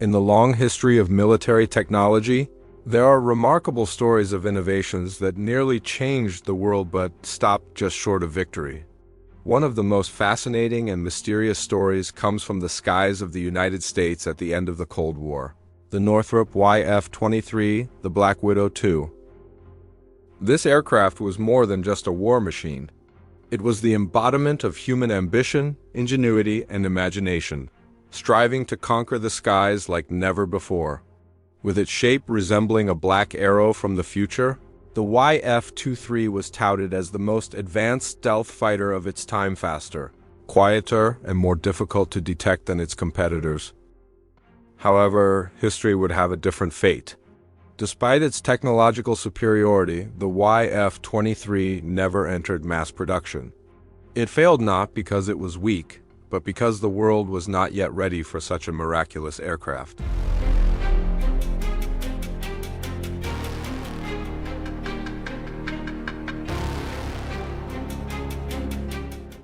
In the long history of military technology, there are remarkable stories of innovations that nearly changed the world but stopped just short of victory. One of the most fascinating and mysterious stories comes from the skies of the United States at the end of the Cold War. The Northrop YF-23, the Black Widow II. This aircraft was more than just a war machine. It was the embodiment of human ambition, ingenuity, and imagination, striving to conquer the skies like never before. With its shape resembling a black arrow from the future, the YF-23 was touted as the most advanced stealth fighter of its time, faster, quieter, and more difficult to detect than its competitors. However, history would have a different fate. Despite its technological superiority, the YF-23 never entered mass production. It failed not because it was weak, but because the world was not yet ready for such a miraculous aircraft.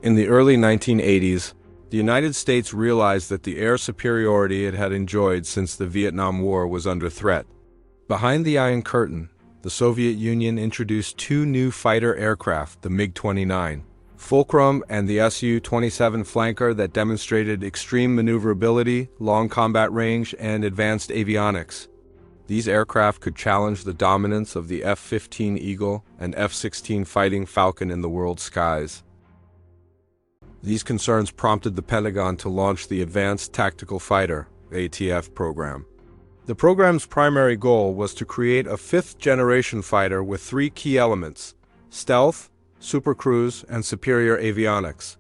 In the early 1980s, the United States realized that the air superiority it had enjoyed since the Vietnam War was under threat. Behind the Iron Curtain, the Soviet Union introduced two new fighter aircraft, the MiG-29, Fulcrum, and the Su-27 Flanker, that demonstrated extreme maneuverability, long combat range, and advanced avionics. These aircraft could challenge the dominance of the F-15 Eagle and F-16 Fighting Falcon in the world's skies. These concerns prompted the Pentagon to launch the Advanced Tactical Fighter (ATF) program. The program's primary goal was to create a fifth-generation fighter with three key elements: stealth, supercruise, and superior avionics.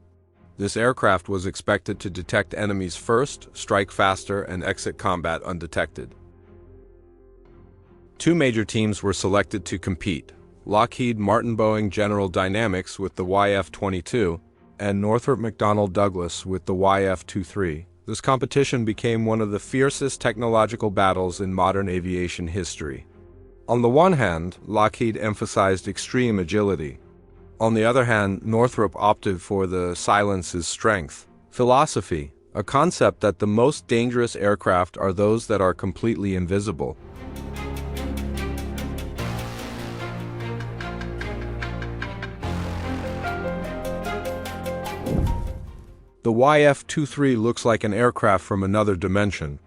This aircraft was expected to detect enemies first, strike faster, and exit combat undetected. Two major teams were selected to compete: Lockheed Martin Boeing General Dynamics with the YF-22, and Northrop McDonnell Douglas with the YF-23. This competition became one of the fiercest technological battles in modern aviation history. On the one hand, Lockheed emphasized extreme agility. On the other hand, Northrop opted for the silence is strength philosophy, a concept that the most dangerous aircraft are those that are completely invisible. The YF-23 looks like an aircraft from another dimension.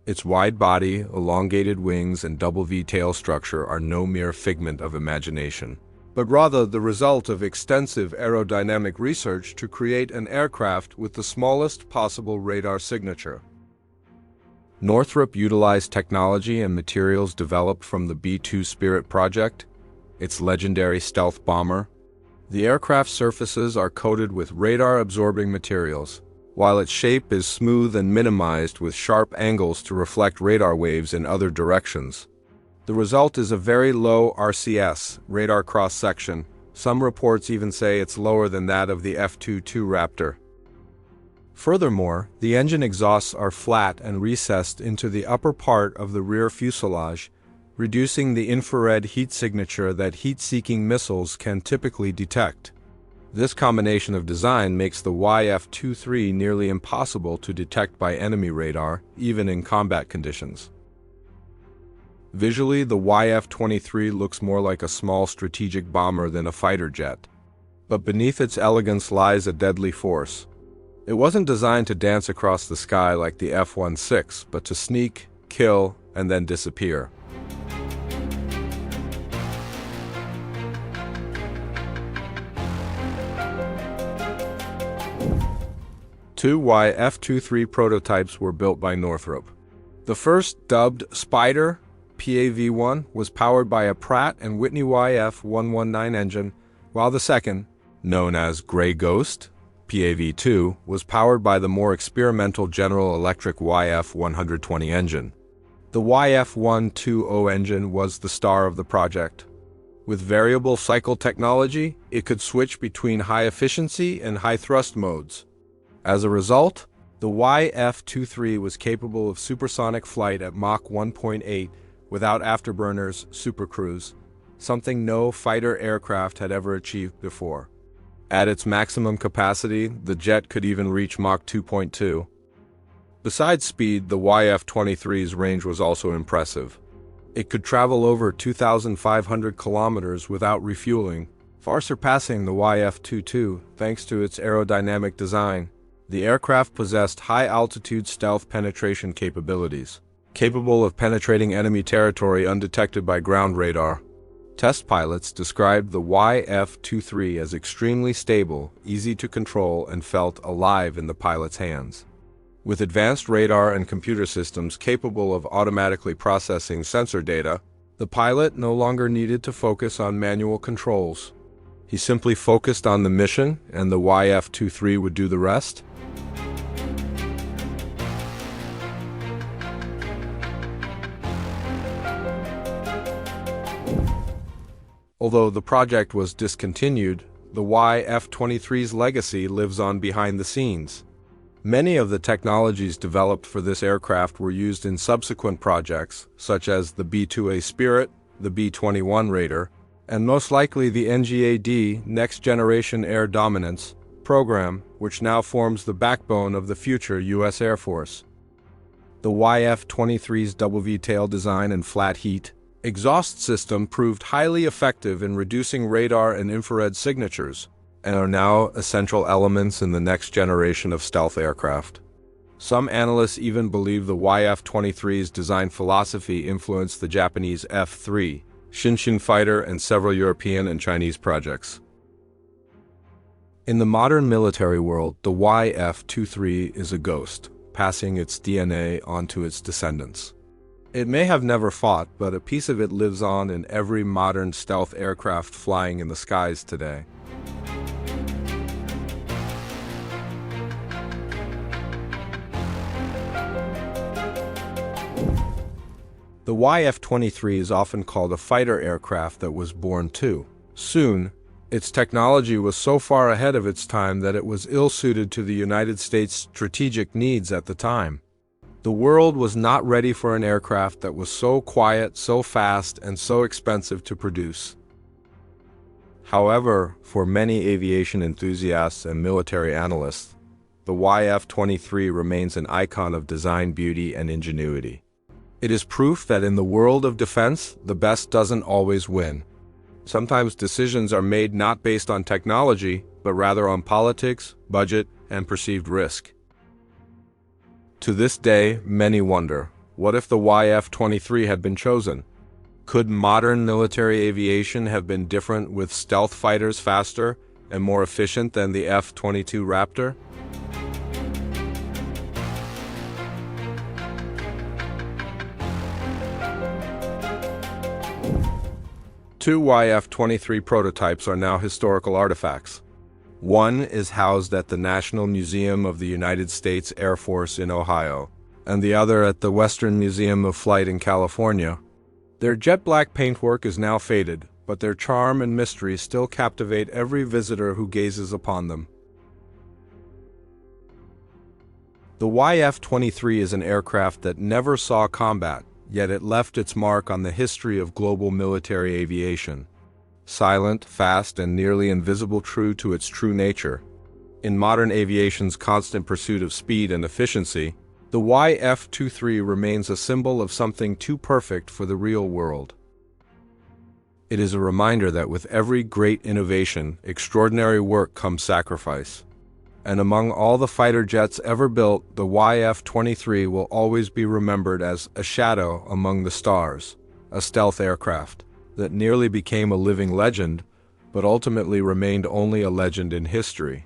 Its wide body, elongated wings, and double V tail structure are no mere figment of imagination, but rather the result of extensive aerodynamic research to create an aircraft with the smallest possible radar signature. Northrop utilized technology and materials developed from the B-2 Spirit project, its legendary stealth bomber. The aircraft's surfaces are coated with radar-absorbing materials, while its shape is smooth and minimized with sharp angles to reflect radar waves in other directions. The result is a very low RCS, radar cross-section. Some reports even say it's lower than that of the F-22 Raptor. Furthermore, the engine exhausts are flat and recessed into the upper part of the rear fuselage, reducing the infrared heat signature that heat-seeking missiles can typically detect. This combination of design makes the YF-23 nearly impossible to detect by enemy radar, even in combat conditions. Visually, the YF-23 looks more like a small strategic bomber than a fighter jet. But beneath its elegance lies a deadly force. It wasn't designed to dance across the sky like the F-16, but to sneak, kill, and then disappear. Two YF-23 prototypes were built by Northrop. The first, dubbed Spider PAV-1, was powered by a Pratt & Whitney YF-119 engine, while the second, known as Gray Ghost PAV-2, was powered by the more experimental General Electric YF-120 engine. The YF-120 engine was the star of the project. With variable cycle technology, it could switch between high efficiency and high thrust modes. As a result, the YF-23 was capable of supersonic flight at Mach 1.8 without afterburners, supercruise, something no fighter aircraft had ever achieved before. At its maximum capacity, the jet could even reach Mach 2.2. Besides speed, the YF-23's range was also impressive. It could travel over 2,500 kilometers without refueling, far surpassing the YF-22 thanks to its aerodynamic design. The aircraft possessed high-altitude stealth penetration capabilities, capable of penetrating enemy territory undetected by ground radar. Test pilots described the YF-23 as extremely stable, easy to control, and felt alive in the pilot's hands. With advanced radar and computer systems capable of automatically processing sensor data, the pilot no longer needed to focus on manual controls. He simply focused on the mission, and the YF-23 would do the rest. Although the project was discontinued, the YF-23's legacy lives on behind the scenes. Many of the technologies developed for this aircraft were used in subsequent projects, such as the B-2A Spirit, the B-21 Raider, and most likely the NGAD Next Generation Air Dominance program, which now forms the backbone of the future U.S. Air Force. The YF-23's double V-tail design and flat heat exhaust system proved highly effective in reducing radar and infrared signatures, and are now essential elements in the next generation of stealth aircraft. Some analysts even believe the YF-23's design philosophy influenced the Japanese F-3, Shinshin fighter, and several European and Chinese projects. In the modern military world, the YF-23 is a ghost, passing its DNA onto its descendants. It may have never fought, but a piece of it lives on in every modern stealth aircraft flying in the skies today. The YF-23 is often called a fighter aircraft that was born too soon. Its technology was so far ahead of its time that it was ill-suited to the United States' strategic needs at the time. The world was not ready for an aircraft that was so quiet, so fast, and so expensive to produce. However, for many aviation enthusiasts and military analysts, the YF-23 remains an icon of design beauty and ingenuity. It is proof that in the world of defense, the best doesn't always win. Sometimes decisions are made not based on technology, but rather on politics, budget, and perceived risk. To this day, many wonder, what if the YF-23 had been chosen? Could modern military aviation have been different with stealth fighters faster and more efficient than the F-22 Raptor? Two YF-23 prototypes are now historical artifacts. One is housed at the National Museum of the United States Air Force in Ohio, and the other at the Western Museum of Flight in California. Their jet-black paintwork is now faded, but their charm and mystery still captivate every visitor who gazes upon them. The YF-23 is an aircraft that never saw combat, yet it left its mark on the history of global military aviation. Silent, fast, and nearly invisible, true to its true nature. In modern aviation's constant pursuit of speed and efficiency, the YF-23 remains a symbol of something too perfect for the real world. It is a reminder that with every great innovation, extraordinary work comes sacrifice. And among all the fighter jets ever built, the YF-23 will always be remembered as a shadow among the stars, a stealth aircraft that nearly became a living legend, but ultimately remained only a legend in history.